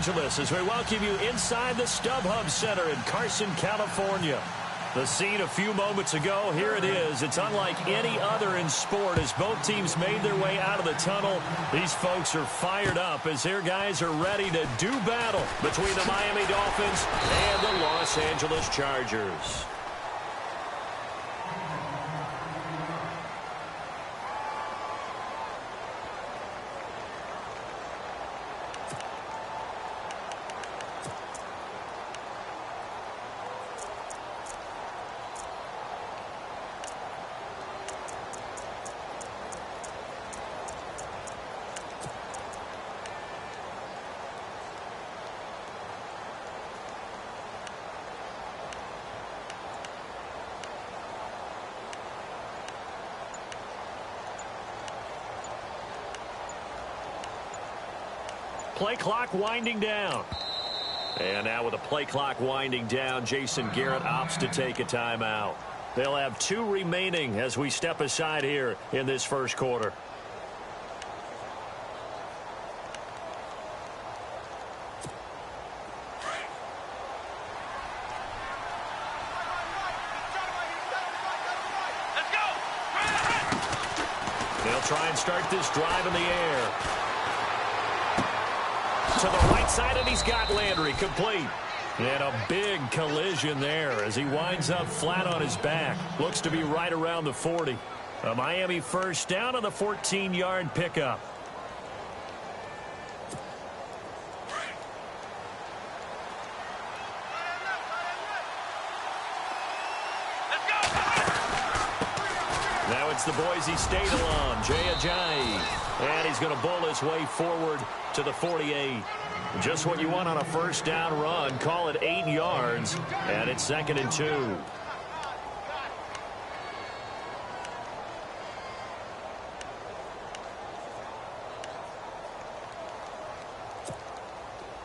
Angeles as we welcome you inside the StubHub Center in Carson, California. The scene a few moments ago, here it is. It's unlike any other in sport as both teams made their way out of the tunnel. These folks are fired up as their guys are ready to do battle between the Miami Dolphins and the Los Angeles Chargers. Play clock winding down. And now with the play clock winding down, Jason Garrett opts to take a timeout. They'll have 2 remaining as we step aside here in this first quarter. They'll try and start this drive in the air. To the right side, and he's got Landry complete. And a big collision there as he winds up flat on his back. Looks to be right around the 40. A Miami first down on the 14-yard pickup. Now it's the Boise State alum, Jay Ajayi. And he's going to bowl his way forward to the 48. Just what you want on a first down run. Call it 8 yards. And it's 2nd and 2.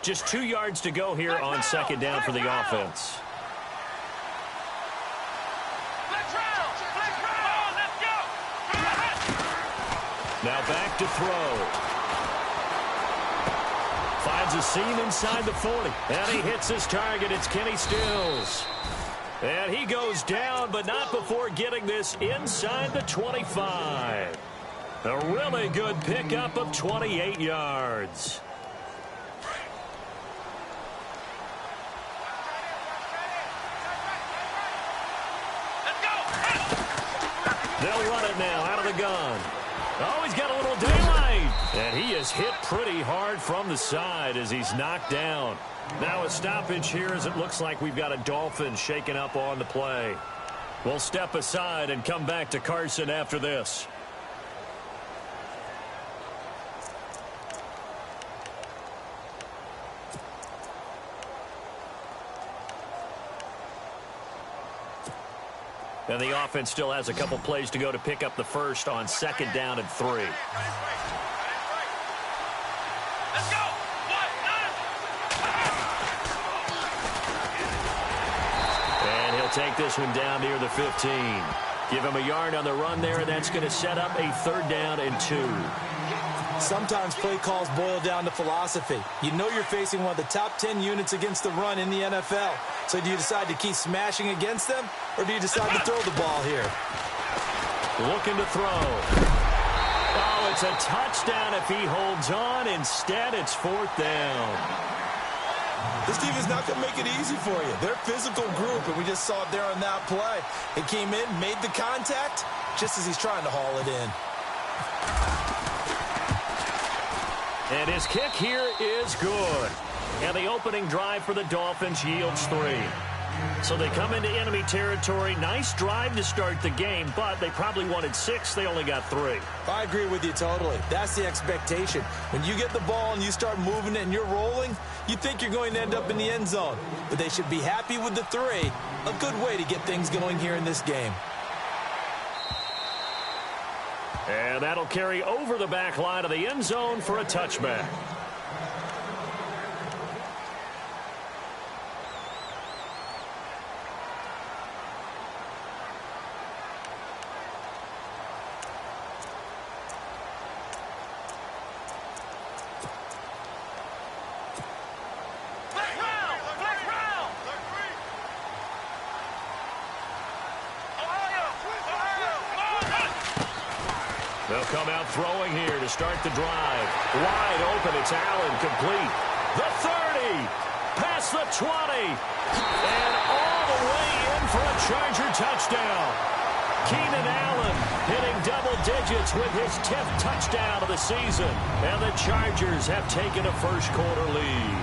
Just 2 yards to go here on 2nd down for the offense. Now back to throw. Finds a seam inside the 40. And he hits his target. It's Kenny Stills. And he goes down, but not before getting this inside the 25. A really good pickup of 28 yards. They'll run it now out of the gun. Oh, he's got a little daylight. And he is hit pretty hard from the side as he's knocked down. Now a stoppage here as it looks like we've got a Dolphins shaking up on the play. We'll step aside and come back to Carson after this. And the offense still has a couple plays to go to pick up the first on 2nd down and 3. Let's go. And he'll take this one down near the 15. Give him a yard on the run there, and that's going to set up a 3rd down and 2. Sometimes play calls boil down to philosophy. You know you're facing one of the top 10 units against the run in the NFL. So do you decide to keep smashing against them, or do you decide to throw the ball here? Looking to throw. Oh, it's a touchdown if he holds on. Instead, it's 4th down. This team is not going to make it easy for you. They're a physical group, and we just saw it there on that play. It came in, made the contact, just as he's trying to haul it in. And his kick here is good. And the opening drive for the Dolphins yields 3. So they come into enemy territory. Nice drive to start the game, but they probably wanted 6. They only got 3. I agree with you totally. That's the expectation. When you get the ball and you start moving it and you're rolling, you think you're going to end up in the end zone. But they should be happy with the 3. A good way to get things going here in this game. And that'll carry over the back line of the end zone for a touchback. They'll come out throwing here to start the drive. Wide open, it's Allen, complete. The 30, past the 20, and all the way in for a Charger touchdown. Keenan Allen hitting double digits with his 10th touchdown of the season. And the Chargers have taken a first-quarter lead.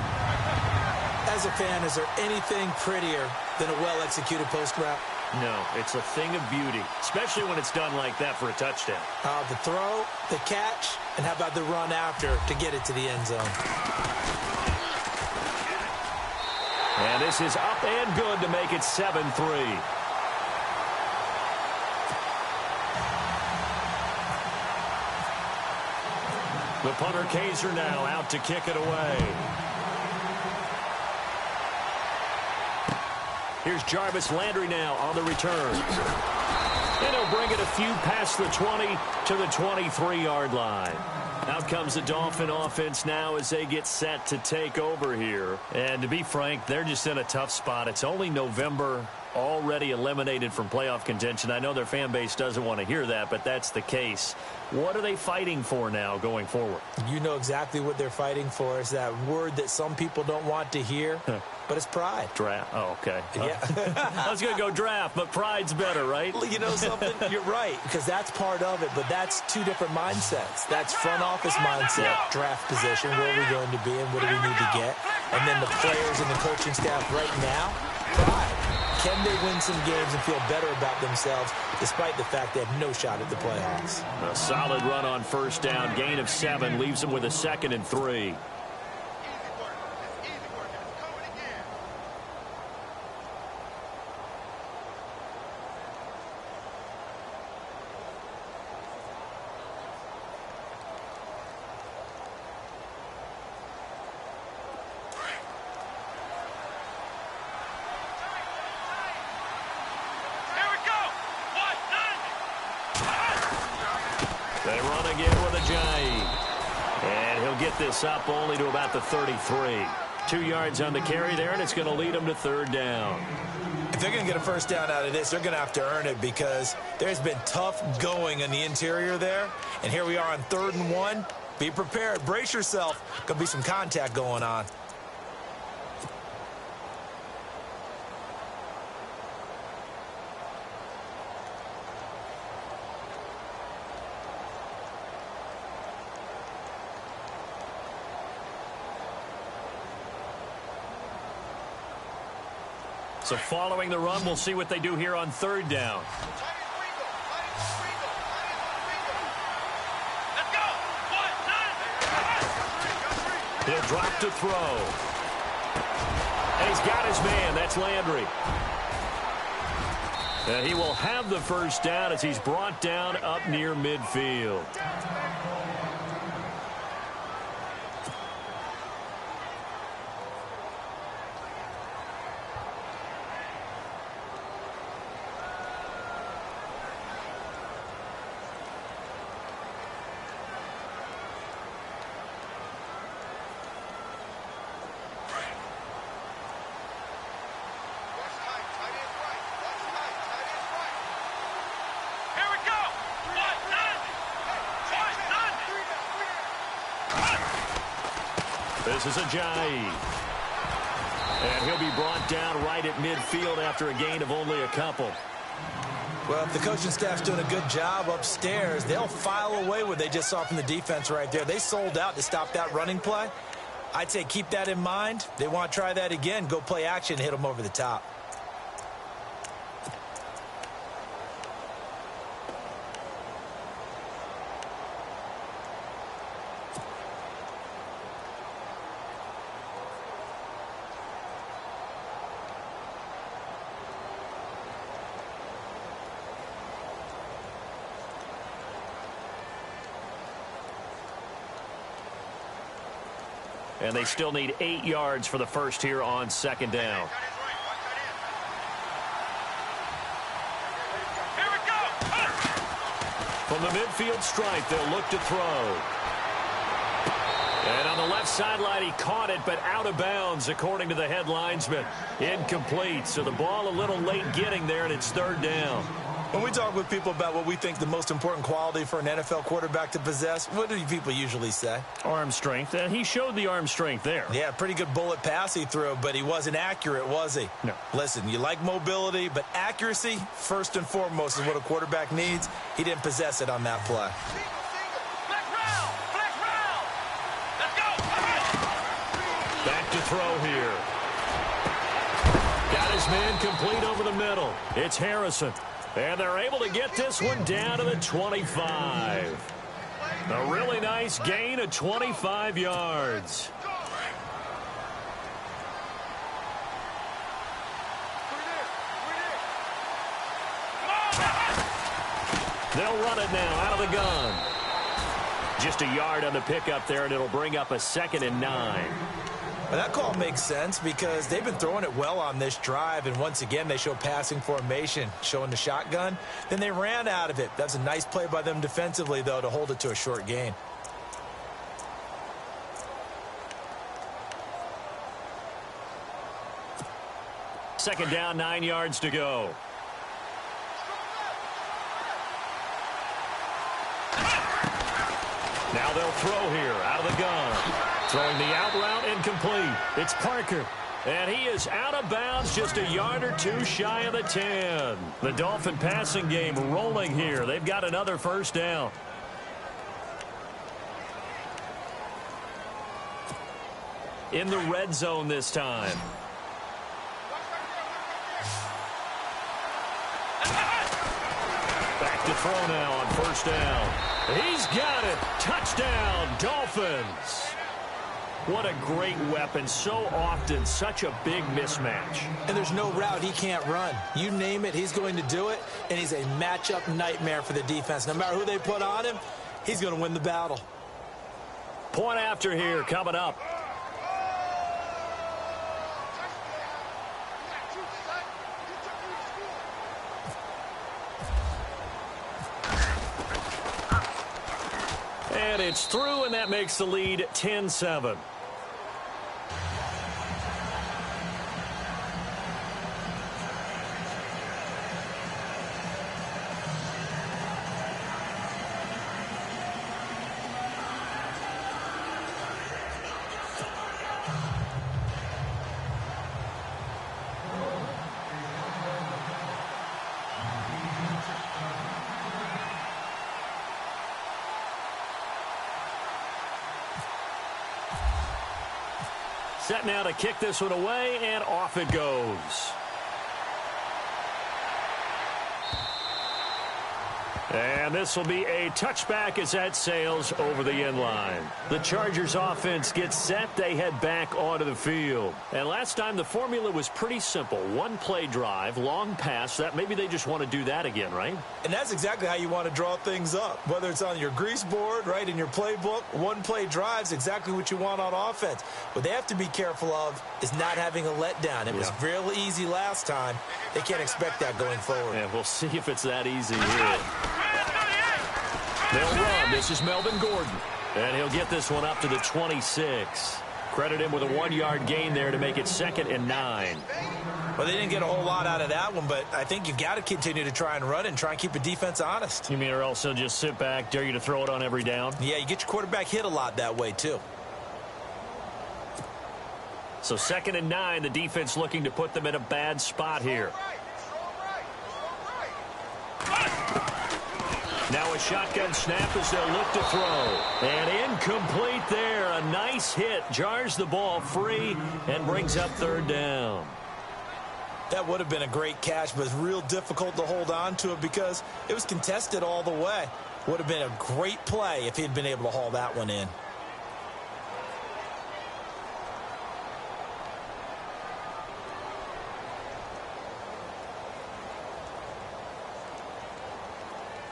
As a fan, is there anything prettier than a well-executed post route? No, it's a thing of beauty, especially when it's done like that for a touchdown. The throw, the catch, and how about the run after to get it to the end zone? And this is up and good to make it 7-3. The punter Kaiser now out to kick it away. Here's Jarvis Landry now on the return. And he'll bring it a few past the 20 to the 23-yard line. Out comes the Dolphin offense now as they get set to take over here. And to be frank, they're just in a tough spot. It's only November, already eliminated from playoff contention. I know their fan base doesn't want to hear that, but that's the case. What are they fighting for now going forward? You know exactly what they're fighting for. Is that word that some people don't want to hear, but it's pride. Draft. Oh, okay. Yeah. I was going to go draft, but pride's better, right? You know something? You're right, because that's part of it, but that's two different mindsets. That's front office mindset, draft position, where are we going to be and what do we need to get? And then the players and the coaching staff right now, pride. Can they win some games and feel better about themselves despite the fact they have no shot at the playoffs? A solid run on first down. Gain of 7 leaves them with a 2nd and 3. They run again with a Jai. And he'll get this up only to about the 33. 2 yards on the carry there, and it's going to lead them to 3rd down. If they're going to get a first down out of this, they're going to have to earn it because there's been tough going in the interior there. And here we are on 3rd and 1. Be prepared. Brace yourself. Going to be some contact going on. So following the run, we'll see what they do here on 3rd down. He'll drop to throw. And he's got his man. That's Landry. And he will have the first down as he's brought down up near midfield. This is a Jai. And he'll be brought down right at midfield after a gain of only a couple. Well, if the coaching staff's doing a good job upstairs, they'll file away what they just saw from the defense right there. They sold out to stop that running play. I'd say keep that in mind. They want to try that again. Go play action, hit them over the top. And they still need 8 yards for the first here on 2nd down. From the midfield stripe, they'll look to throw. And on the left sideline, he caught it, but out of bounds, according to the head linesman. Incomplete, so the ball a little late getting there, and it's 3rd down. When we talk with people about what we think the most important quality for an NFL quarterback to possess, what do people usually say? Arm strength, and he showed the arm strength there. Yeah, pretty good bullet pass he threw, but he wasn't accurate, was he? No. Listen, you like mobility, but accuracy, first and foremost, is what a quarterback needs. He didn't possess it on that play. Back to throw here. Got his man complete over the middle. It's Harrison. And they're able to get this one down to the 25. A really nice gain of 25 yards. They'll run it now out of the gun. Just a yard on the pickup there, and it'll bring up a 2nd and 9. Well, that call makes sense because they've been throwing it well on this drive, and once again they show passing formation, showing the shotgun. Then they ran out of it. That's a nice play by them defensively, though, to hold it to a short gain. Second down, 9 yards to go. Now they'll throw here out of the gun. Throwing the out route incomplete. It's Parker. And he is out of bounds just a yard or two shy of the 10. The Dolphin passing game rolling here. They've got another first down. In the red zone this time. Back to throw now on first down. He's got it. Touchdown, Dolphins. What a great weapon. So often, such a big mismatch. And there's no route he can't run. You name it, he's going to do it, and he's a matchup nightmare for the defense. No matter who they put on him, he's going to win the battle. Point after here coming up. And it's through, and that makes the lead 10-7. Set now to kick this one away, and off it goes. And this will be a touchback as that sails over the end line. The Chargers offense gets set. They head back onto the field. And last time the formula was pretty simple. One play drive, long pass. That maybe they just want to do that again, right? And that's exactly how you want to draw things up. Whether it's on your grease board, right, in your playbook, one play drive is exactly what you want on offense. What they have to be careful of is not having a letdown. It was real easy last time. They can't expect that going forward. Yeah, we'll see if it's that easy here. They'll run. This is Melvin Gordon. And he'll get this one up to the 26. Credit him with a 1-yard gain there to make it 2nd and 9. Well, they didn't get a whole lot out of that one, but I think you've got to continue to try and run and try and keep the defense honest. You mean or else they'll just sit back, dare you to throw it on every down? Yeah, you get your quarterback hit a lot that way, too. So 2nd and 9, the defense looking to put them in a bad spot here. Now a shotgun snap as they'll look to throw. And incomplete there. A nice hit. Jars the ball free and brings up 3rd down. That would have been a great catch, but it's real difficult to hold on to it because it was contested all the way. Would have been a great play if he'd been able to haul that one in.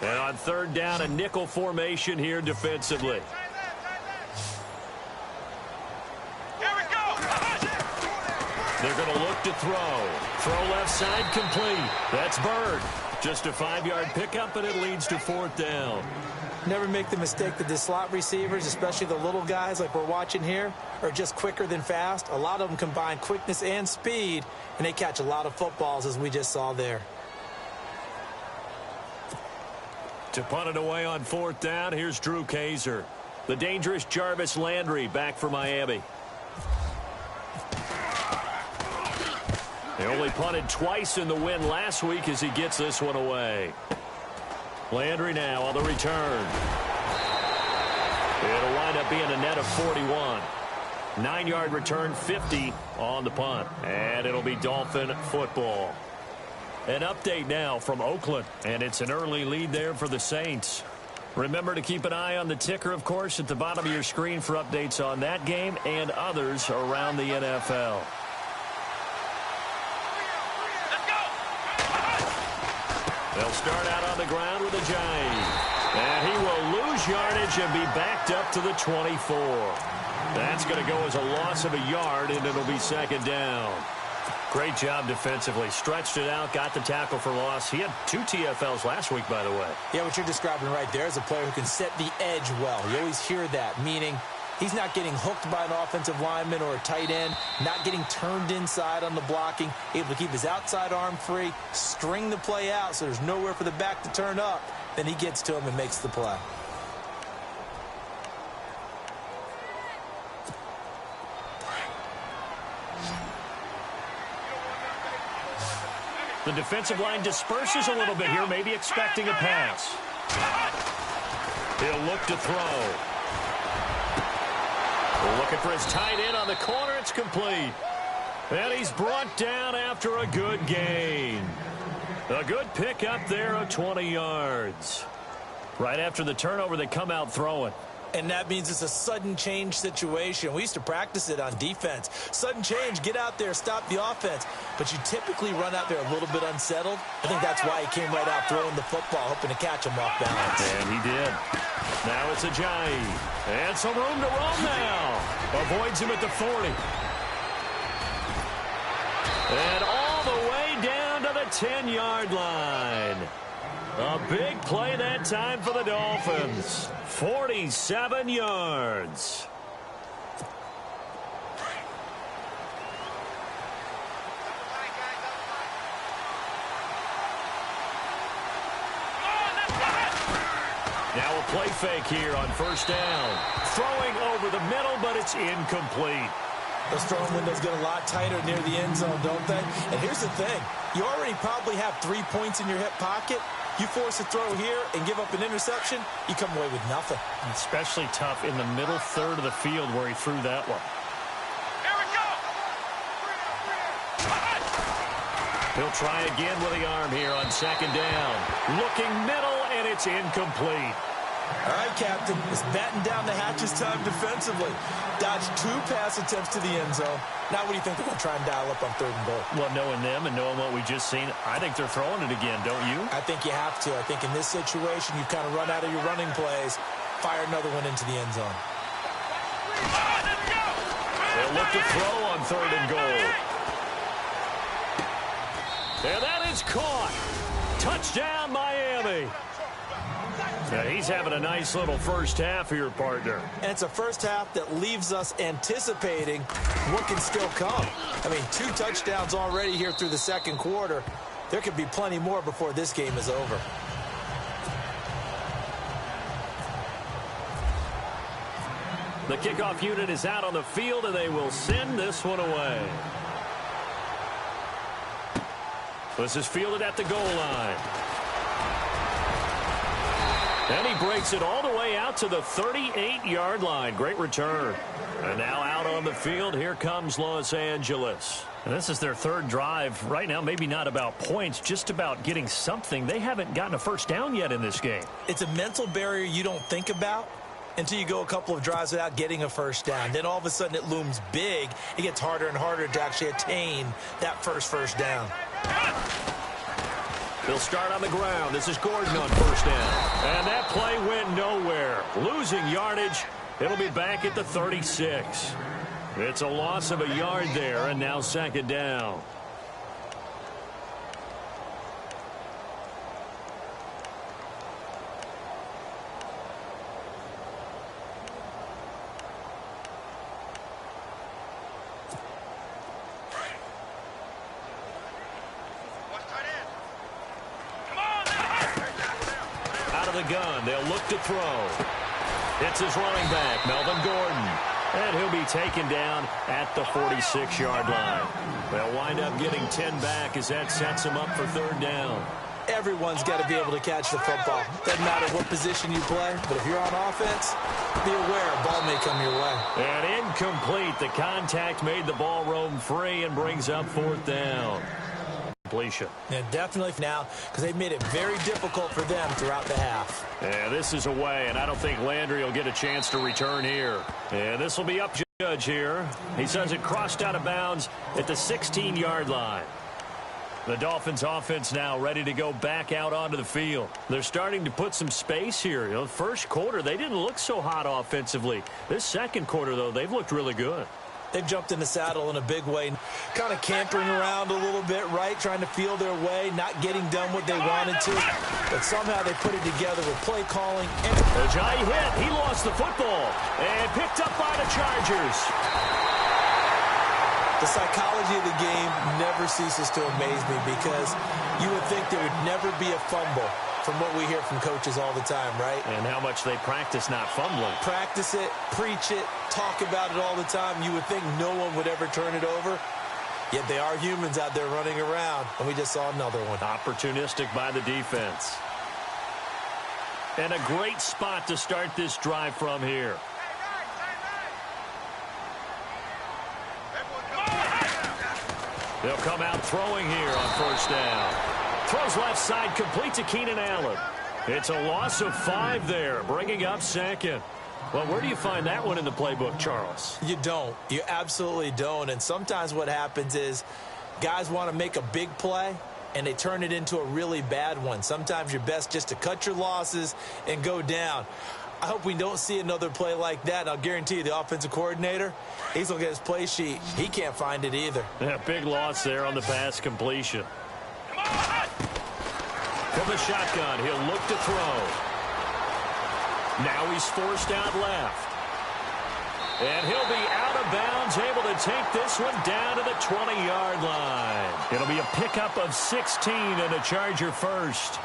And on 3rd down, a nickel formation here defensively. Here we go. They're going to look to throw. Throw left side complete. That's Bird. Just a 5-yard pickup, and it leads to 4th down. Never make the mistake that the slot receivers, especially the little guys like we're watching here, are just quicker than fast. A lot of them combine quickness and speed, and they catch a lot of footballs, as we just saw there. To punt it away on 4th down, here's Drew Kaiser. The dangerous Jarvis Landry back for Miami. They only punted twice in the win last week as he gets this one away. Landry now on the return. It'll wind up being a net of 41. 9-yard return, 50 on the punt. And it'll be Dolphin football. An update now from Oakland, and it's an early lead there for the Saints. Remember to keep an eye on the ticker, of course, at the bottom of your screen for updates on that game and others around the NFL. They'll start out on the ground with a jive. And he will lose yardage and be backed up to the 24. That's going to go as a loss of a yard, and it'll be 2nd down. Great job defensively. Stretched it out, got the tackle for loss. He had 2 TFLs last week, by the way. Yeah, what you're describing right there is a player who can set the edge well. You always hear that, meaning he's not getting hooked by an offensive lineman or a tight end, not getting turned inside on the blocking, able to keep his outside arm free, string the play out so there's nowhere for the back to turn up. Then he gets to him and makes the play. The defensive line disperses a little bit here, maybe expecting a pass. He'll look to throw. Looking for his tight end on the corner. It's complete. And he's brought down after a good gain. A good pickup there of 20 yards. Right after the turnover, they come out throwing. And that means it's a sudden change situation. We used to practice it on defense. Sudden change, get out there, stop the offense. But you typically run out there a little bit unsettled. I think that's why he came right out throwing the football, hoping to catch him off balance. And he did. Now it's a jive. And some room to roam now. Avoids him at the 40. And all the way down to the 10-yard line. A big play that time for the Dolphins. 47 yards. Now a play fake here on 1st down. Throwing over the middle, but it's incomplete. Those throwing windows get a lot tighter near the end zone, don't they? And here's the thing. You already probably have 3 points in your hip pocket. You force a throw here and give up an interception, you come away with nothing. Especially tough in the middle third of the field where he threw that one. Here we go. He'll try again with the arm here on 2nd down. Looking middle, and it's incomplete. All right, Captain. It's batten down the hatches time defensively. Dodged 2 pass attempts to the end zone. Now what do you think they're going to try and dial up on 3rd and goal? Well, knowing them and knowing what we just seen, I think they're throwing it again, don't you? I think you have to. I think in this situation, you kind of run out of your running plays, fire another one into the end zone. They'll look to throw on 3rd and goal. And that is caught. Touchdown, Miami. Yeah, he's having a nice little first half here, partner. And it's a first half that leaves us anticipating what can still come. I mean, 2 touchdowns already here through the 2nd quarter. There could be plenty more before this game is over. The kickoff unit is out on the field, and they will send this one away. This is fielded at the goal line. And he breaks it all the way out to the 38-yard line. Great return. And now out on the field, here comes Los Angeles. And this is their 3rd drive. Right now, maybe not about points, just about getting something. They haven't gotten a first down yet in this game. It's a mental barrier you don't think about until you go a couple of drives without getting a first down. Then all of a sudden it looms big. It gets harder and harder to actually attain that first down. They'll start on the ground. This is Gordon on 1st down. And that play went nowhere. Losing yardage. It'll be back at the 36. It's a loss of a yard there, and now 2nd down. the gun. They'll look to throw. It's his running back, Melvin Gordon. And he'll be taken down at the 46-yard line. They'll wind up getting 10 back as that sets them up for third down. Everyone's got to be able to catch the football. Doesn't matter what position you play, but if you're on offense, be aware a ball may come your way. And incomplete. The contact made the ball roam free and brings up fourth down. Completion. And definitely now, because they've made it very difficult for them throughout the half. Yeah, this is away, and I don't think Landry will get a chance to return here. And this will be up Judge here. He says it crossed out of bounds at the 16-yard line. The Dolphins offense now ready to go back out onto the field. They're starting to put some space here. You know, first quarter, they didn't look so hot offensively. This second quarter, though, they've looked really good. They've jumped in the saddle in a big way, kind of cantering around a little bit, right, trying to feel their way, not getting done what they wanted to. But somehow they put it together with play calling. Ajay hit. He lost the football and picked up by the Chargers. The psychology of the game never ceases to amaze me because you would think there would never be a fumble from what we hear from coaches all the time, right? And how much they practice not fumbling. Practice it, preach it, talk about it all the time. You would think no one would ever turn it over. Yet they are humans out there running around, and we just saw another one. Opportunistic by the defense. And a great spot to start this drive from here. They'll come out throwing here on first down. Throws left side, complete to Keenan Allen. It's a loss of 5 there, bringing up second. Well, where do you find that one in the playbook, Charles? You don't. You absolutely don't. And sometimes what happens is guys want to make a big play, and they turn it into a really bad one. Sometimes you're best just to cut your losses and go down. I hope we don't see another play like that. I'll guarantee you the offensive coordinator, he's looking at his play sheet. He can't find it either. Yeah, big loss there on the pass completion. From the shotgun, he'll look to throw. Now he's forced out left. And he'll be out of bounds, able to take this one down to the 20-yard line. It'll be a pickup of 16 and a Charger first.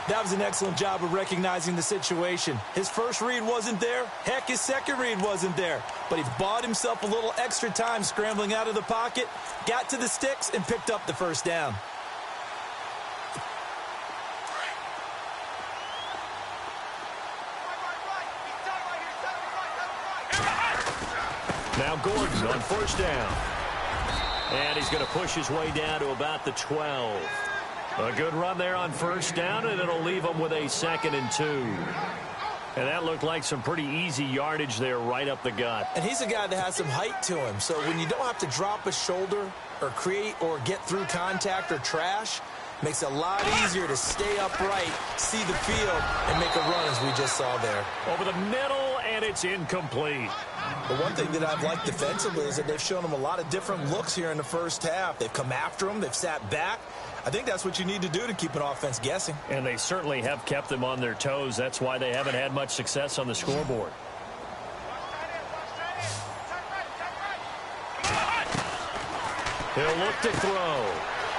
That was an excellent job of recognizing the situation. His first read wasn't there. Heck, his second read wasn't there. But he bought himself a little extra time scrambling out of the pocket, got to the sticks, and picked up the first down. Now Gordon on first down. And he's going to push his way down to about the 12. A good run there on first down, and it'll leave him with a 2nd and 2. And that looked like some pretty easy yardage there right up the gut. And he's a guy that has some height to him. So when you don't have to drop a shoulder or create or get through contact or trash, makes it a lot easier to stay upright, see the field, and make a run as we just saw there. Over the middle, and it's incomplete. But one thing that I've liked defensively is that they've shown him a lot of different looks here in the first half. They've come after him. They've sat back. I think that's what you need to do to keep an offense guessing. And they certainly have kept them on their toes. That's why they haven't had much success on the scoreboard. He'll look to throw.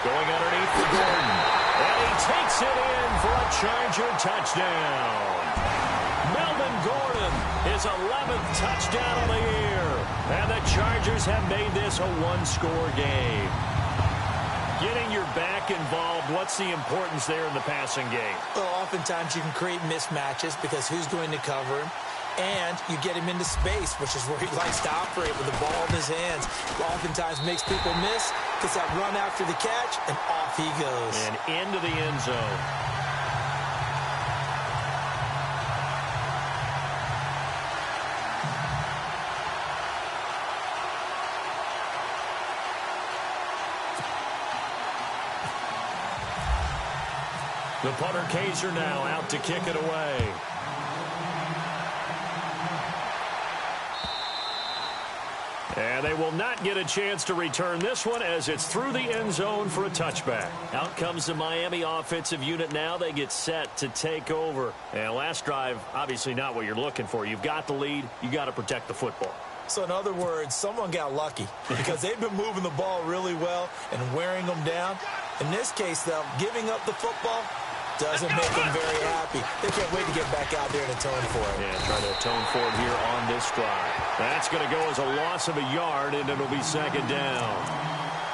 Going underneath for Gordon. And he takes it in for a Charger touchdown. Melvin Gordon, his 11th touchdown of the year. And the Chargers have made this a one-score game. Getting your back involved, what's the importance there in the passing game? Well, oftentimes you can create mismatches because who's going to cover him? And you get him into space, which is where he likes to operate with the ball in his hands. Oftentimes makes people miss, gets that run after the catch, and off he goes. And into the end zone. The punter Kaiser now out to kick it away. And they will not get a chance to return this one as it's through the end zone for a touchback. Out comes the Miami offensive unit now. They get set to take over. And last drive, obviously not what you're looking for. You've got the lead. You got to protect the football. So in other words, someone got lucky because they've been moving the ball really well and wearing them down. In this case, though, giving up the football, Doesn't make them very happy. They can't wait to get back out there and atone for it. Yeah, try to atone for it here on this drive. That's going to go as a loss of a yard, and it'll be second down.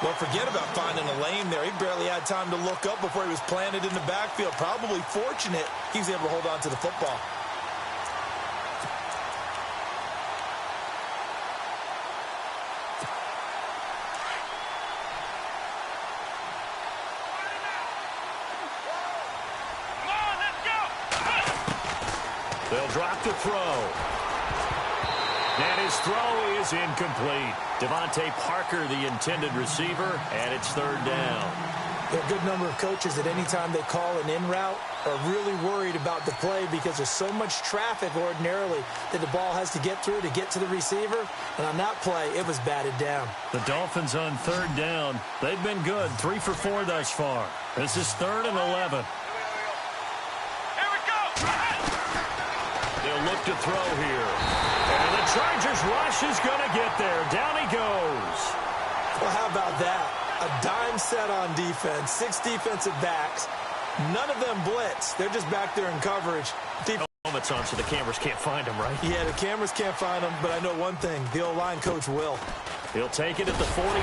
Well, forget about finding a lane there. He barely had time to look up before he was planted in the backfield. Probably fortunate he was able to hold on to the football. They'll drop the throw. And his throw is incomplete. Devontae Parker, the intended receiver, and it's third down. There are a good number of coaches at any time they call an in route are really worried about the play because there's so much traffic ordinarily that the ball has to get through to get to the receiver. And on that play, it was batted down. The Dolphins on third down. They've been good, 3 for 4 thus far. This is 3rd and 11. They'll look to throw here. And the Chargers rush is going to get there. Down he goes. Well, how about that? A dime set on defense, 6 defensive backs. None of them blitz. They're just back there in coverage. Helmets on so the cameras can't find him, right? Yeah, the cameras can't find him, but I know one thing. The O-line coach will. He'll take it at the 42.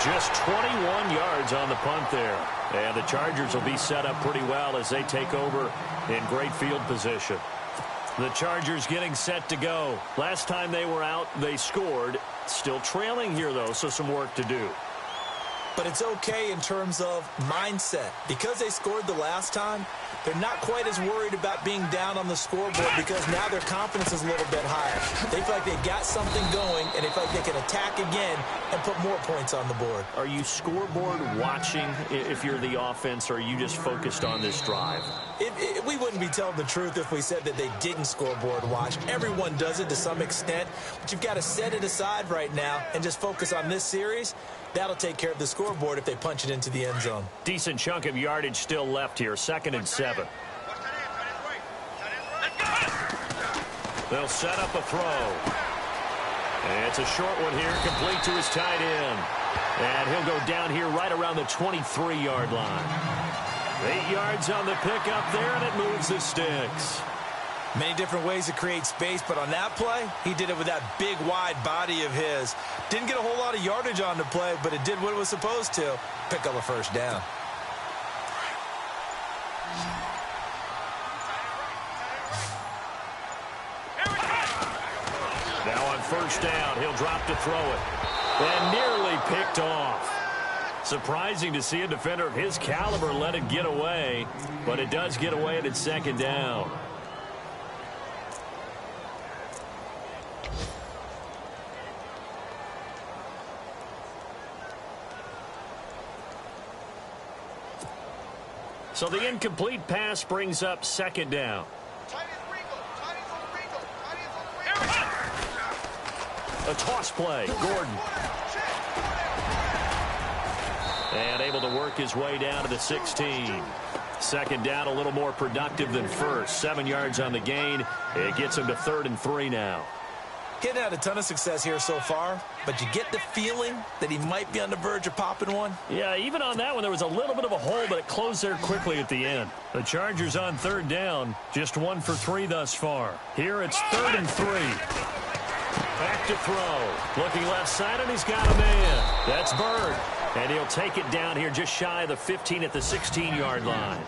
Just 21 yards on the punt there. And the Chargers will be set up pretty well as they take over in great field position. The Chargers getting set to go. Last time they were out, they scored. Still trailing here, though, so some work to do. But it's okay in terms of mindset. Because they scored the last time, they're not quite as worried about being down on the scoreboard because now their confidence is a little bit higher. They feel like they got something going, and they feel like they can attack again and put more points on the board. Are you scoreboard watching if you're the offense, or are you just focused on this drive? We wouldn't be telling the truth if we said that they didn't scoreboard watch. Everyone does it to some extent, but you've got to set it aside right now and just focus on this series. That'll take care of the scoreboard if they punch it into the end zone. Decent chunk of yardage still left here. 2nd and 7. They'll set up a throw. And it's a short one here, complete to his tight end. And he'll go down here right around the 23-yard line. 8 yards on the pickup there, and it moves the sticks. Many different ways to create space, but on that play, he did it with that big, wide body of his. Didn't get a whole lot of yardage on the play, but it did what it was supposed to. Pick up a first down. Now on first down, he'll drop to throw it. And nearly picked off. Surprising to see a defender of his caliber let it get away, but it does get away and it's 2nd down. So the incomplete pass brings up 2nd down. A toss play, Gordon. And able to work his way down to the 16. 2nd down, a little more productive than first. 7 yards on the gain. It gets him to 3rd and 3 now. Getting had a ton of success here so far, but you get the feeling that he might be on the verge of popping one. Yeah, even on that one, there was a little bit of a hole, but it closed there quickly at the end. The Chargers on 3rd down, just 1 for 3 thus far. Here it's 3rd and 3. Back to throw. Looking left side, and he's got a man. That's Bird. And he'll take it down here just shy of the 15 at the 16-yard line.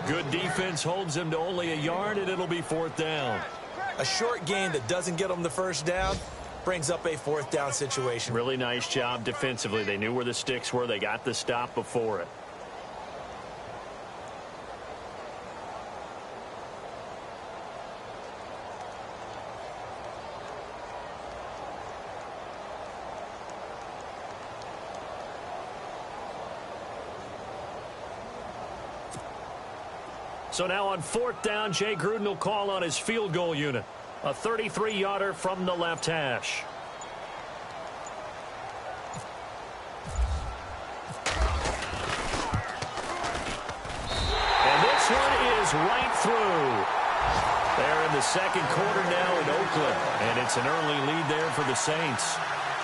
Good defense holds him to only a yard, and it'll be 4th down. A short gain that doesn't get them the first down brings up a 4th down situation. Really nice job defensively. They knew where the sticks were. They got the stop before it. So now on 4th down, Jay Gruden will call on his field goal unit. A 33-yarder from the left hash. And this one is right through. They're in the 2nd quarter now in Oakland. And it's an early lead there for the Saints.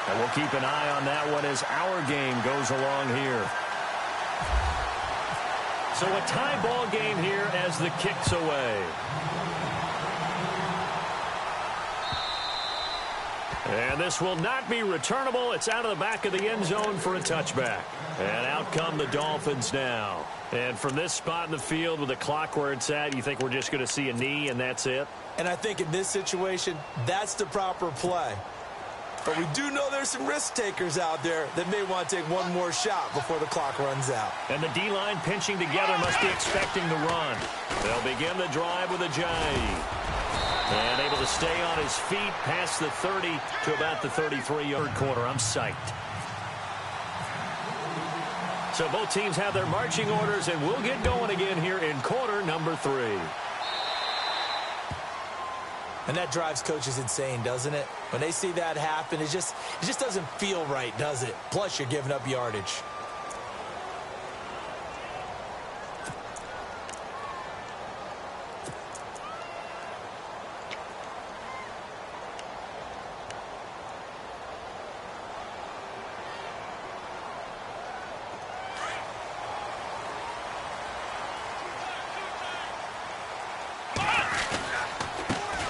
And we'll keep an eye on that one as our game goes along here. So a tie ball game here as the kick's away. And this will not be returnable. It's out of the back of the end zone for a touchback. And out come the Dolphins now. And from this spot in the field with the clock where it's at, you think we're just going to see a knee and that's it? And I think in this situation, that's the proper play. But we do know there's some risk takers out there that may want to take one more shot before the clock runs out. And the D-line pinching together must be expecting the run. They'll begin the drive with a J. And able to stay on his feet past the 30 to about the 33-yard corner. I'm psyched. So both teams have their marching orders, and we'll get going again here in quarter number 3. And that drives coaches insane, doesn't it? When they see that happen, it just doesn't feel right, does it? Plus, you're giving up yardage.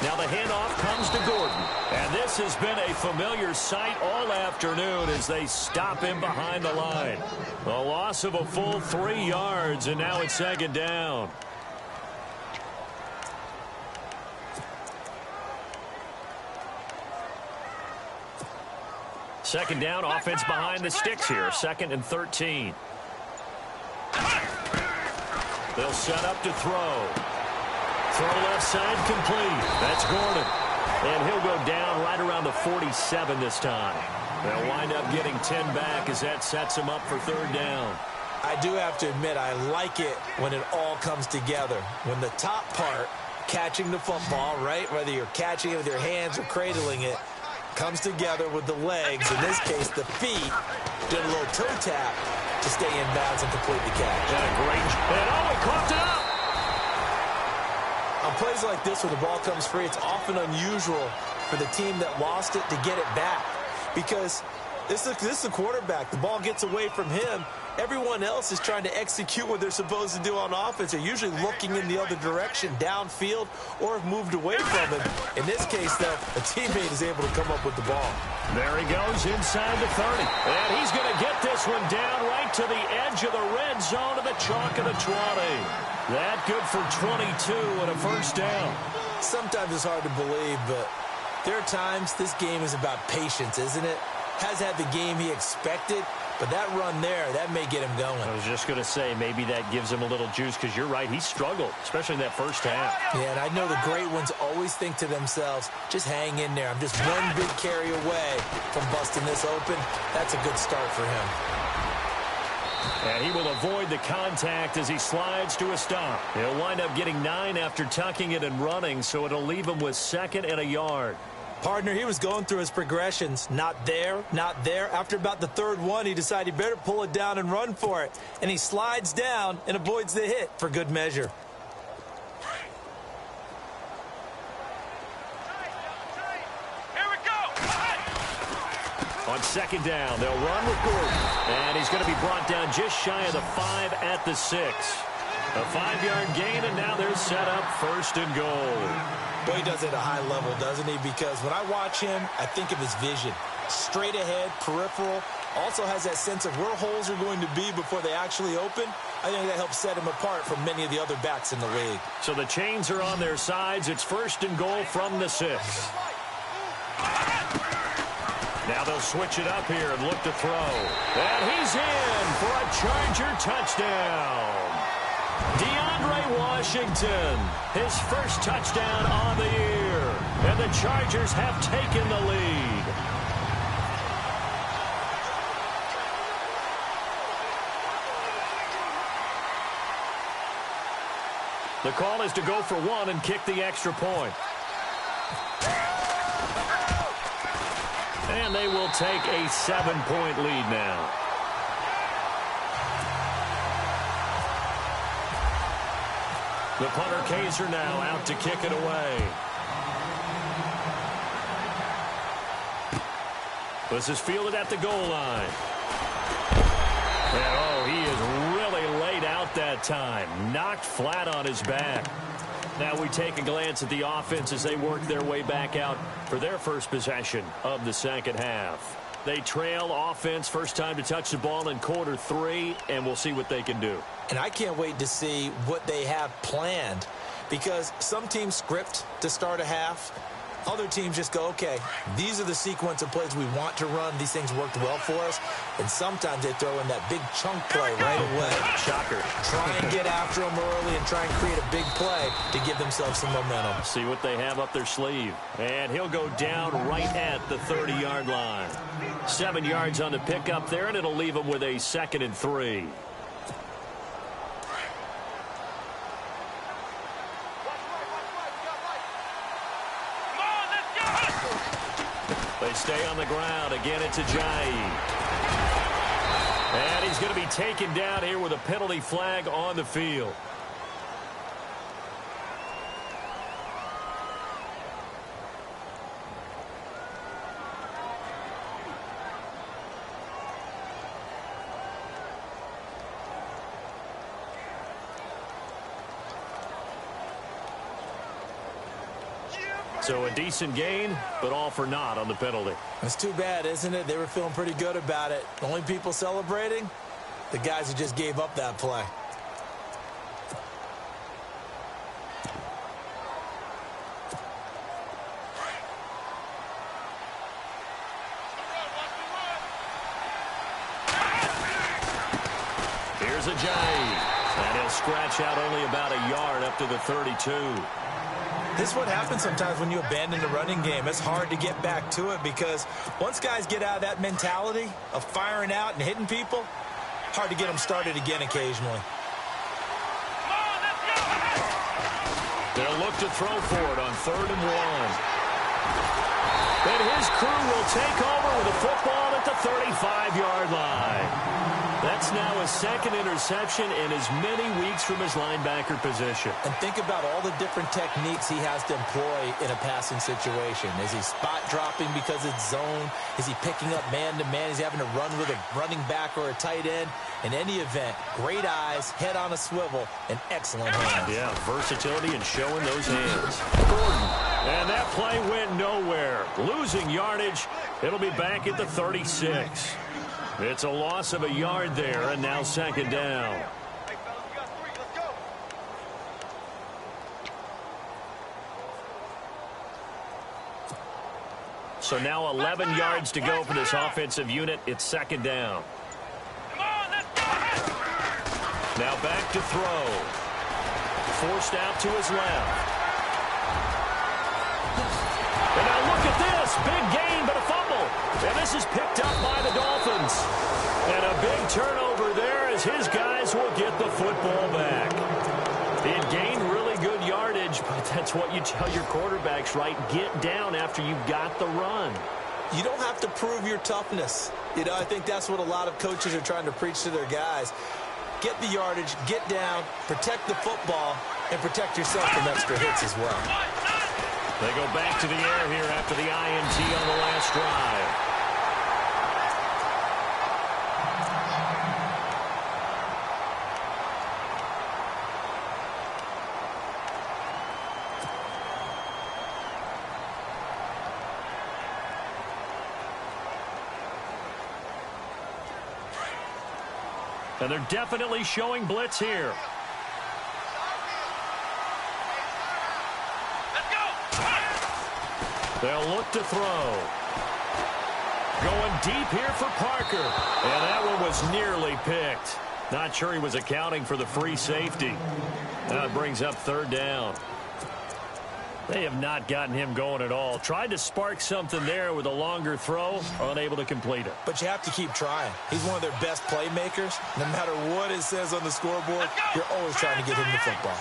Now the handoff comes to Gordon. And this has been a familiar sight all afternoon as they stop him behind the line. A loss of a full 3 yards, and now it's second down. Second down, offense behind the sticks here. 2nd and 13. They'll set up to throw. Throw left side complete. That's Gordon. And he'll go down right around the 47 this time. They'll wind up getting 10 back as that sets him up for 3rd down. I do have to admit, I like it when it all comes together. When the top part, catching the football, right, whether you're catching it with your hands or cradling it, comes together with the legs, in this case the feet, did a little toe tap to stay in bounds and complete the catch. And a great, and oh, he coughed it up. On plays like this where the ball comes free, it's often unusual for the team that lost it to get it back. Because this is the quarterback. The ball gets away from him. Everyone else is trying to execute what they're supposed to do on offense. They're usually looking in the other direction, downfield, or have moved away from him. In this case, though, a teammate is able to come up with the ball. There he goes inside the 30. And he's going to get this one down right to the edge of the red zone of the chalk of the 20. That good for 22 and a first down. Sometimes it's hard to believe, but there are times this game is about patience, isn't it? Has had the game he expected, but that run there, that may get him going. I was just going to say, maybe that gives him a little juice, because you're right, he struggled, especially in that first half. Yeah, and I know the great ones always think to themselves, just hang in there. I'm just one big carry away from busting this open. That's a good start for him. And he will avoid the contact as he slides to a stop. He'll wind up getting 9 after tucking it and running, so it'll leave him with 2nd and a yard. Partner, he was going through his progressions. Not there, not there. After about the 3rd one, he decided he better pull it down and run for it. And he slides down and avoids the hit for good measure. Here we go. On 2nd down, they'll run with Gordon. And he's going to be brought down just shy of the 5 at the 6. A 5-yard gain, and now they're set up 1st and goal. Boy, he does it at a high level, doesn't he? Because when I watch him, I think of his vision. Straight ahead, peripheral. Also has that sense of where holes are going to be before they actually open. I think that helps set him apart from many of the other backs in the league. So the chains are on their sides. It's 1st and goal from the 6. Now they'll switch it up here and look to throw. And he's in for a Charger touchdown. DeAndre Washington, his first touchdown on the year. And the Chargers have taken the lead. The call is to go for 1 and kick the extra point. And they will take a 7-point lead now. The punter Kaiser now out to kick it away. This is fielded at the goal line. And, oh, he has really laid out that that time. Knocked flat on his back. Now we take a glance at the offense as they work their way back out for their first possession of the second half. They trail offense first time to touch the ball in quarter 3, and we'll see what they can do. And I can't wait to see what they have planned, because some teams script to start a half. Other teams just go, okay, these are the sequence of plays we want to run. These things worked well for us. And sometimes they throw in that big chunk play right away. Shocker. Try and get after them early and try and create a big play to give themselves some momentum. See what they have up their sleeve. And he'll go down right at the 30-yard line. 7 yards on the pickup there, and it'll leave him with a 2nd and 3. They stay on the ground. Again, it's Ajayi. And he's going to be taken down here with a penalty flag on the field. So a decent gain, but all for naught on the penalty. It's too bad, isn't it? They were feeling pretty good about it. The only people celebrating, the guys who just gave up that play. Here's Ajayi. And he'll scratch out only about a yard up to the 32. This is what happens sometimes when you abandon the running game. It's hard to get back to it because once guys get out of that mentality of firing out and hitting people, hard to get them started again occasionally. They'll look to throw for it on 3rd and 1. And his crew will take over with the football at the 35-yard line. That's now his 2nd interception in as many weeks from his linebacker position. And think about all the different techniques he has to employ in a passing situation. Is he spot dropping because it's zone? Is he picking up man-to-man? Is he having to run with a running back or a tight end? In any event, great eyes, head on a swivel, and excellent hands. Yeah, versatility and showing those hands. Gordon. And that play went nowhere. Losing yardage. It'll be back at the 36. It's a loss of a yard there, and now 2nd down. Hey, fellas, we got 3. Let's go. So now 11 yards to go for this offensive unit. It's 2nd down. Come on, let's go. Now back to throw. Forced out to his left. And now look at this. Big gain, but a fumble. And this is picked up by the Dolphins. And a big turnover there as his guys will get the football back. It gained really good yardage, but that's what you tell your quarterbacks, right? Get down after you've got the run. You don't have to prove your toughness. You know, I think that's what a lot of coaches are trying to preach to their guys. Get the yardage, get down, protect the football, and protect yourself from extra hits as well. They go back to the air here after the INT on the last drive. And they're definitely showing blitz here. They'll look to throw. Going deep here for Parker. And that one was nearly picked. Not sure he was accounting for the free safety. Now it brings up 3rd down. They have not gotten him going at all. Tried to spark something there with a longer throw, unable to complete it. But you have to keep trying. He's one of their best playmakers. No matter what it says on the scoreboard, you're always trying to get him the football.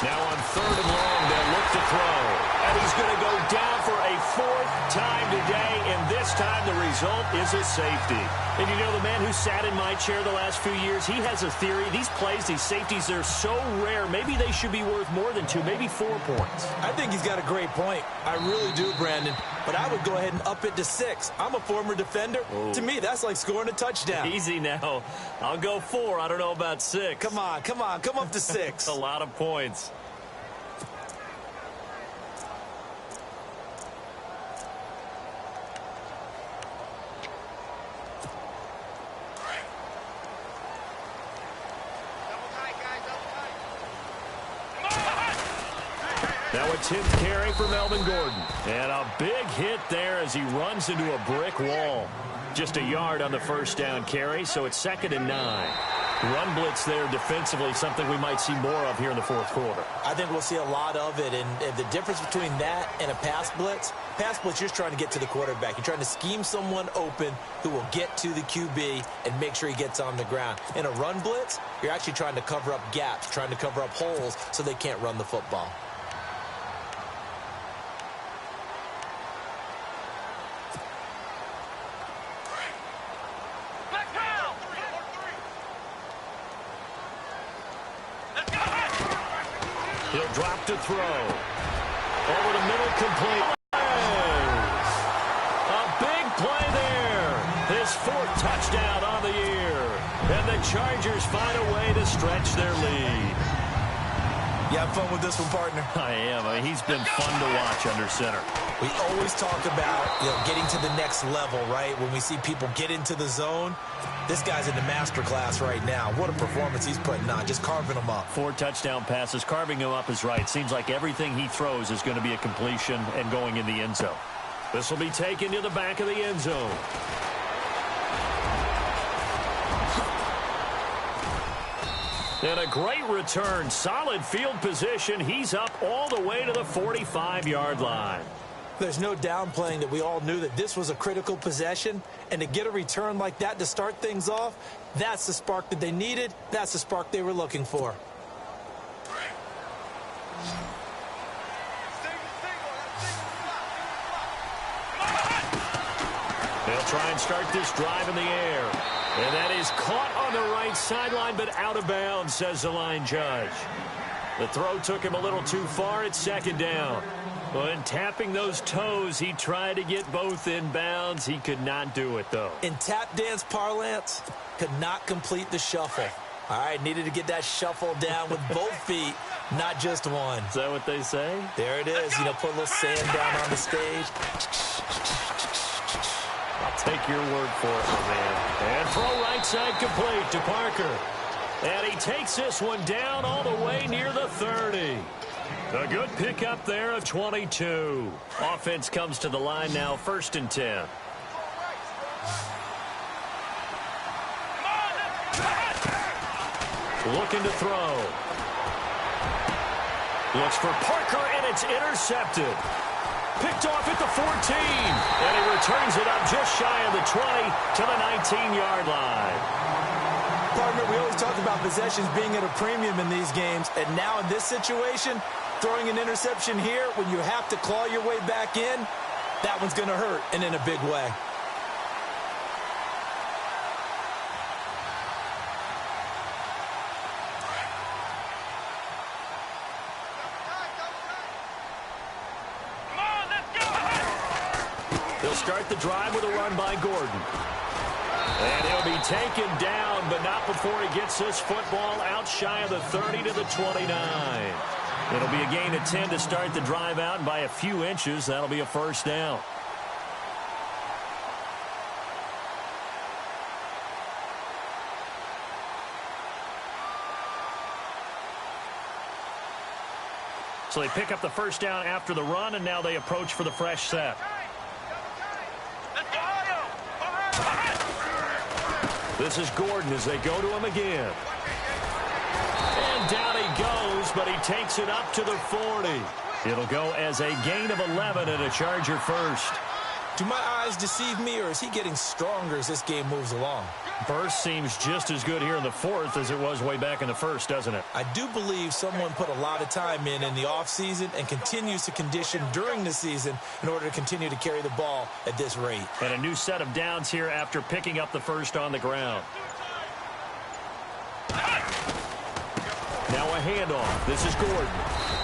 Now on 3rd and long, they'll look to throw. And he's going to go down for a fourth time today, and this time the result is a safety. And you know, the man who sat in my chair the last few years, he has a theory. These plays, these safeties, they're so rare. Maybe they should be worth more than 2, maybe 4 points. I think he's got a great point. I really do, Brandon. But I would go ahead and up it to 6. I'm a former defender. Ooh. To me, that's like scoring a touchdown. Easy now. I'll go 4. I don't know about 6. Come on. Come up to 6. A lot of points. Now a 10th carry for Melvin Gordon. And a big hit there as he runs into a brick wall. Just a yard on the first down carry, so it's 2nd and 9. Run blitz there defensively, something we might see more of here in the fourth quarter. I think we'll see a lot of it, and the difference between that and a pass blitz, you're just trying to get to the quarterback. You're trying to scheme someone open who will get to the QB and make sure he gets on the ground. In a run blitz, you're actually trying to cover up gaps, trying to cover up holes so they can't run the football. He'll drop to throw. Over the middle, complete. A big play there. His 4th touchdown on the year. And the Chargers find a way to stretch their lead. You have fun with this one, partner? I am. He's been fun to watch under center. We always talk about, getting to the next level, right? When we see people get into the zone, this guy's in the master class right now. What a performance he's putting on, just carving them up. 4 touchdown passes. Carving him up is right. Seems like everything he throws is going to be a completion and going in the end zone. This will be taken to the back of the end zone. And a great return. Solid field position. He's up all the way to the 45-yard line. There's no downplaying that we all knew that this was a critical possession, and to get a return like that to start things off, that's the spark that they needed. That's the spark they were looking for. They'll try and start this drive in the air. And that is caught on the right sideline, but out of bounds, says the line judge. The throw took him a little too far. It's 2nd down. When tapping those toes, he tried to get both in bounds. He could not do it, though. In tap dance parlance, could not complete the shuffle. All right, needed to get that shuffle down with both feet, not just one. Is that what they say? There it is. Put a little sand down on the stage. I'll take your word for it, my man. And throw right side complete to Parker. And he takes this one down all the way near the 30. A good pickup there of 22. Offense comes to the line now, 1st and 10. Looking to throw. Looks for Parker, and it's intercepted. Picked off at the 14. And he returns it up just shy of the 20 to the 19-yard line. Partner, we always talk about possessions being at a premium in these games. And now in this situation, throwing an interception here when you have to claw your way back in, that one's going to hurt, and in a big way. They'll start the drive with a run by Gordon. And he'll be taken down, but not before he gets this football out shy of the 30 to the 29. It'll be a gain of 10 to start the drive out, and by a few inches, that'll be a 1st down. So they pick up the 1st down after the run, and now they approach for the fresh set. This is Gordon as they go to him again. And down he goes, but he takes it up to the 40. It'll go as a gain of 11 and a Charger 1st. Do my eyes deceive me, or is he getting stronger as this game moves along? Burst seems just as good here in the fourth as it was way back in the first, doesn't it? I do believe someone put a lot of time in the offseason and continues to condition during the season in order to continue to carry the ball at this rate. And a new set of downs here after picking up the first on the ground. Now a handoff. This is Gordon.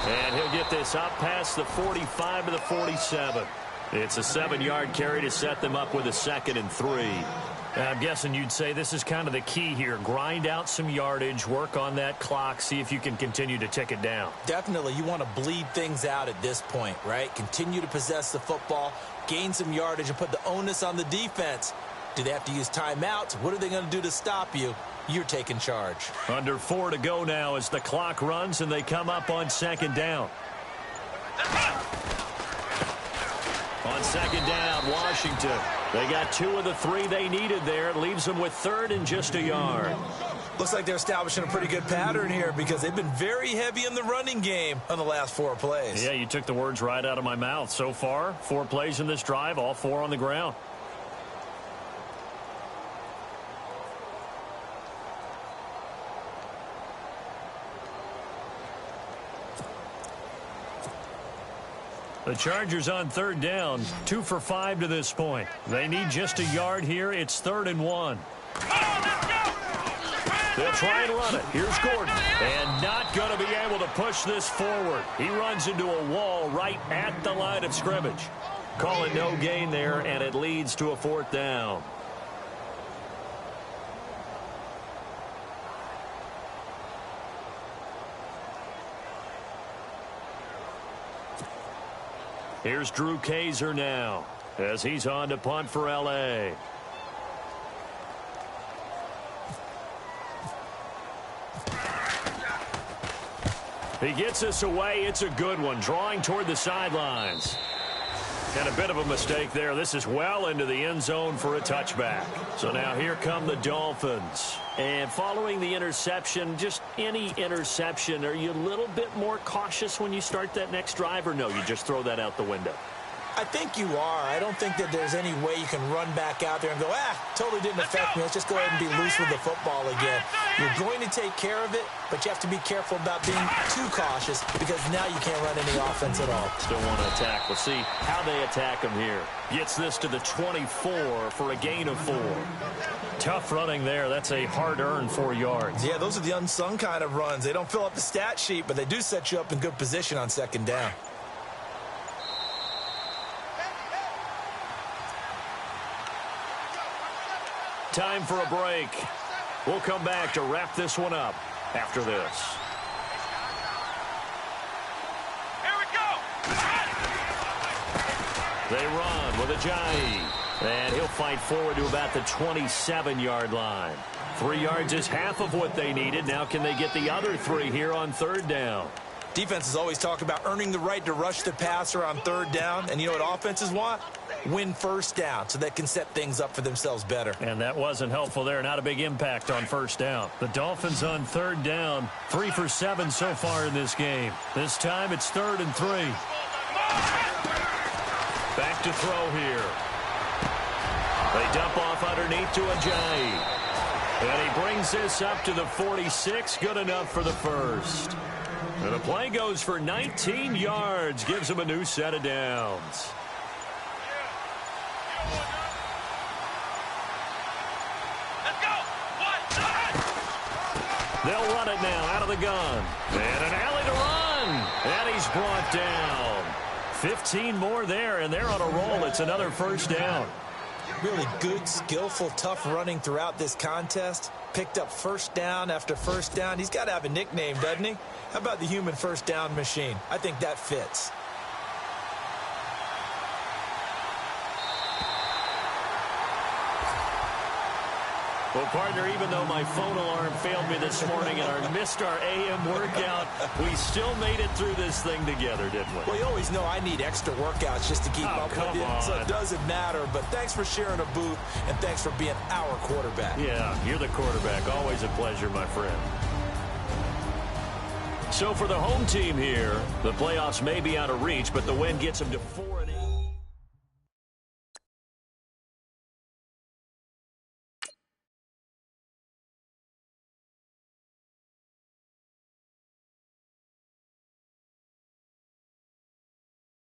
And he'll get this up past the 45 to the 47. It's a 7-yard carry to set them up with a 2nd and 3. I'm guessing you'd say this is kind of the key here. Grind out some yardage, work on that clock, see if you can continue to tick it down. Definitely, you want to bleed things out at this point, right? Continue to possess the football, gain some yardage, and put the onus on the defense. Do they have to use timeouts? What are they going to do to stop you? You're taking charge. Under 4 to go now as the clock runs and they come up on 2nd down. On 2nd down, Washington. They got 2 of the 3 they needed there. It leaves them with 3rd and just a yard. Looks like they're establishing a pretty good pattern here because they've been very heavy in the running game on the last 4 plays. Yeah, you took the words right out of my mouth. So far, 4 plays in this drive, all 4 on the ground. The Chargers on 3rd down, 2 for 5 to this point. They need just a yard here. It's 3rd and 1. They'll try and run it. Here's Gordon. And not going to be able to push this forward. He runs into a wall right at the line of scrimmage. Call it no gain there, and it leads to a 4th down. Here's Drew Kaiser now as he's on to punt for L.A. He gets us away. It's a good one, drawing toward the sidelines. And a bit of a mistake there. This is well into the end zone for a touchback. So now here come the Dolphins. And following the interception, just any interception, are you a little bit more cautious when you start that next drive, or no, you just throw that out the window? I think you are. I don't think that there's any way you can run back out there and go, totally didn't affect me. Let's just go ahead and be loose with the football again. You're going to take care of it, but you have to be careful about being too cautious because now you can't run any offense at all. Still want to attack. We'll see how they attack him here. Gets this to the 24 for a gain of 4. Tough running there. That's a hard-earned 4 yards. Yeah, those are the unsung kind of runs. They don't fill up the stat sheet, but they do set you up in good position on 2nd down. Time for a break. We'll come back to wrap this one up after this. Here we go. They run with Ajayi. And he'll fight forward to about the 27-yard line. 3 yards is half of what they needed. Now can they get the other 3 here on 3rd down? Defenses always talk about earning the right to rush the passer on 3rd down. And you know what offenses want? Win 1st down so they can set things up for themselves better. And that wasn't helpful there. Not a big impact on 1st down. The Dolphins on 3rd down. 3 for 7 so far in this game. This time it's 3rd and 3. Back to throw here. They dump off underneath to Ajayi. And he brings this up to the 46. Good enough for the 1st. And the play goes for 19 yards. Gives him a new set of downs. They'll run it now out of the gun. And an alley to run. And he's brought down. 15 more there, and they're on a roll. It's another 1st down. Really good, skillful, tough running throughout this contest. Picked up 1st down after 1st down. He's got to have a nickname, doesn't he? How about the human 1st down machine? I think that fits. Well, partner, even though my phone alarm failed me this morning and I missed our AM workout, we still made it through this thing together, didn't we? Well, you always know I need extra workouts just to keep up with you, so it doesn't matter. But thanks for sharing a booth, and thanks for being our quarterback. Yeah, you're the quarterback. Always a pleasure, my friend. So for the home team here, the playoffs may be out of reach, but the win gets them to 4-8.